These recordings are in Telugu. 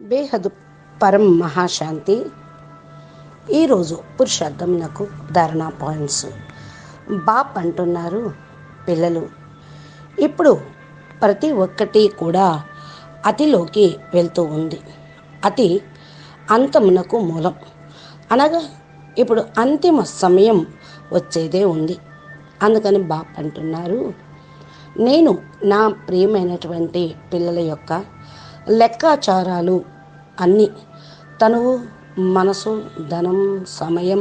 బేహదు పరం మహాశాంతి. ఈరోజు పురుషార్థమునకు ధారణా పాయింట్స్. బాప్ అంటున్నారు, పిల్లలు ఇప్పుడు ప్రతి ఒక్కటి కూడా అతిలోకి వెళ్తూ ఉంది. అతి అంతమునకు మూలం అనగా ఇప్పుడు అంతిమ సమయం వచ్చేదే ఉంది. అందుకని బాప్ అంటున్నారు, నేను నా ప్రియమైనటువంటి పిల్లల యొక్క లెక్కాచారాలు అన్నీ తనువు, మనసు, ధనం, సమయం,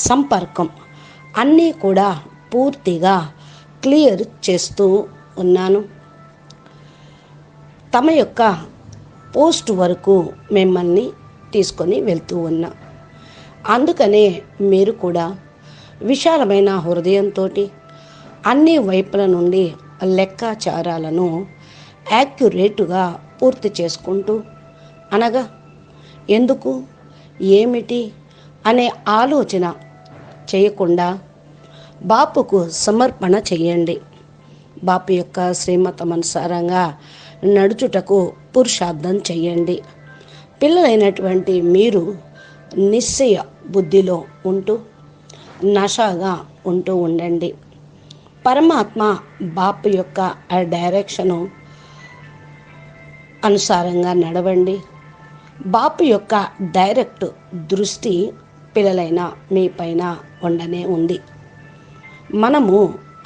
సంపర్కం అన్నీ కూడా పూర్తిగా క్లియర్ చేస్తూ ఉన్నాను. తమ యొక్క పోస్ట్ వరకు మిమ్మల్ని తీసుకొని వెళ్తూ ఉన్నా. అందుకనే మీరు కూడా విశాలమైన హృదయంతో అన్ని వైపుల నుండి లెక్కాచారాలను యాక్యురేటుగా పూర్తి చేసుకుంటూ, అనగా ఎందుకు, ఏమిటి అనే ఆలోచన చేయకుండా బాపుకు సమర్పణ చేయండి. బాపు యొక్క శ్రీమతమనుసారంగా నడుచుటకు పురుషార్థం చేయండి. పిల్లలైనటువంటి మీరు నిశ్చయ బుద్ధిలో ఉంటూ నషగా ఉంటూ ఉండండి. పరమాత్మ బాపు యొక్క డైరెక్షను అనుసారంగా నడవండి. బాపు యొక్క డైరెక్ట్ దృష్టి పిల్లలైన మీ పైన ఉండనే ఉంది. మనము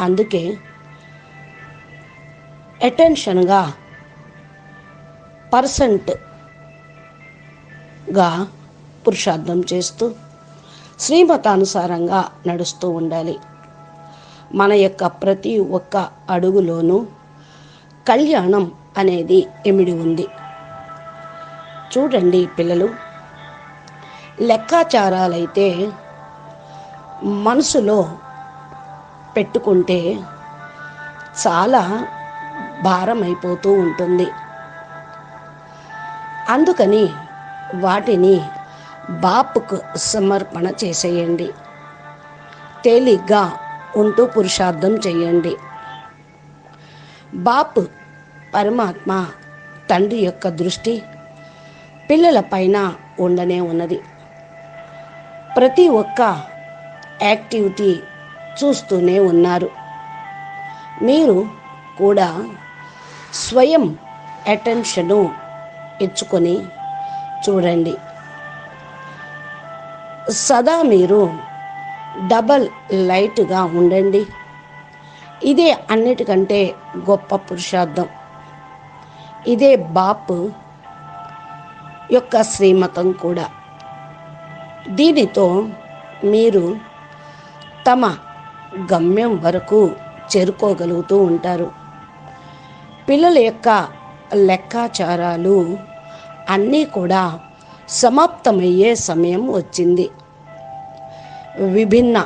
అందుకే అటెన్షన్గా పర్సెంట్గా పురుషార్థం చేస్తూ శ్రీమతానుసారంగా నడుస్తూ ఉండాలి. మన యొక్క ప్రతి ఒక్క అడుగులోనూ కళ్యాణం అనేది ఇమిడి ఉంది. చూడండి పిల్లలు, లెక్కాచారాలైతే మనసులో పెట్టుకుంటే చాలా భారం అయిపోతూ ఉంటుంది. అందుకని వాటిని బాపుకు సమర్పణ చేసేయండి. తేలిగ్గా ఉంటూ పురుషార్థం చేయండి. బాపు పరమాత్మ తండ్రి యొక్క దృష్టి పిల్లల పైన ఉండనే ఉన్నది. ప్రతి ఒక్క యాక్టివిటీ చూస్తూనే ఉన్నారు. మీరు కూడా స్వయం అటెన్షను ఇచ్చుకొని చూడండి. సదా మీరు డబల్ లైట్గా ఉండండి. ఇదే అన్నిటికంటే గొప్ప పురుషార్థం. ఇదే బాపు యొక్క శ్రీమతం కూడా. దీనితో మీరు తమ గమ్యం వరకు చేరుకోగలుగుతూ ఉంటారు. పిల్లల యొక్క లెక్కాచారాలు అన్నీ కూడా సమాప్తమయ్యే సమయం వచ్చింది. విభిన్న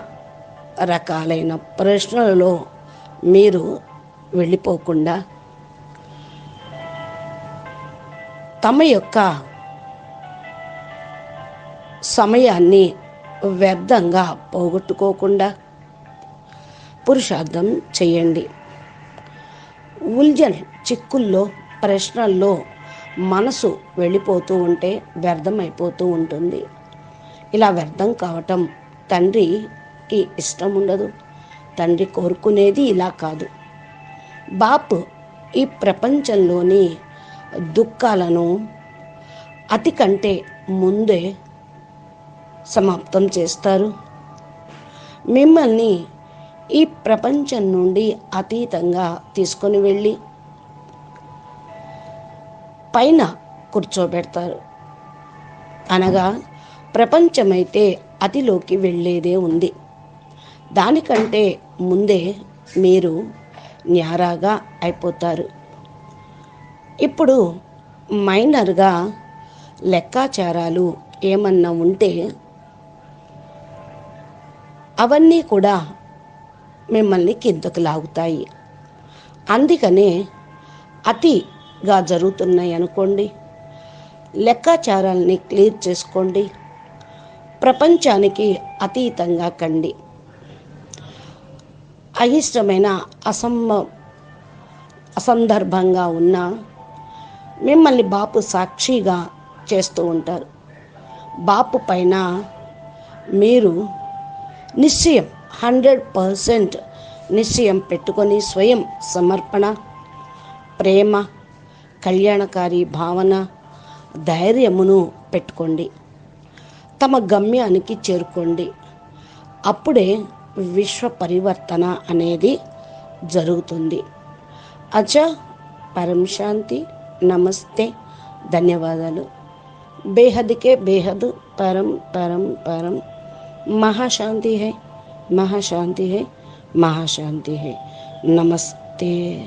రకాలైన ప్రశ్నలలో మీరు వెళ్ళిపోకుండా తమ యొక్క సమయాన్ని వ్యర్థంగా పోగొట్టుకోకుండా పురుషార్థం చేయండి. ఉల్జన్ చిక్కుల్లో ప్రశ్నల్లో మనసు వెళ్ళిపోతూ ఉంటే వ్యర్థమైపోతూ ఉంటుంది. ఇలా వ్యర్థం కావటం తండ్రికి ఇష్టం ఉండదు. తండ్రి కోరుకునేది ఇలా కాదు. బాపు ఈ ప్రపంచంలోని దుఃఖాలను అతి కంటే ముందే సమాప్తం చేస్తారు. మిమ్మల్ని ఈ ప్రపంచం నుండి అతీతంగా తీసుకొని వెళ్ళి పైన కూర్చోబెడతారు. అనగా ప్రపంచమైతే అతిలోకి వెళ్ళేదే ఉంది. దానికంటే ముందే మీరు న్యారాగా అయిపోతారు. ఇప్పుడు మైనర్గా లెక్కాచారాలు ఏమన్నా ఉంటే అవన్నీ కూడా మిమ్మల్ని కిందకు లాగుతాయి. అందుకనే అతిగా జరుగుతున్నాయి అనుకోండి. లెక్కాచారాలని క్లియర్ చేసుకోండి. ప్రపంచానికి అతీతంగా కండి. అయిష్టమైన అసందర్భంగా ఉన్న మిమ్మల్ని బాపు సాక్షిగా చేస్తూ ఉంటారు. బాపు పైన మీరు నిశ్చయం 100% నిశ్చయం పెట్టుకొని స్వయం సమర్పణ, ప్రేమ, కళ్యాణకారి భావన, ధైర్యమును పెట్టుకోండి. తమ గమ్యానికి చేరుకోండి. అప్పుడే విశ్వ పరివర్తన అనేది జరుగుతుంది. అచ్చా, పరం శాంతి. నమస్తే, ధన్యవాదాలు. बेहद के बेहद परम परम परम महाशांति है, महाशांति है, महाशांति है. नमस्ते.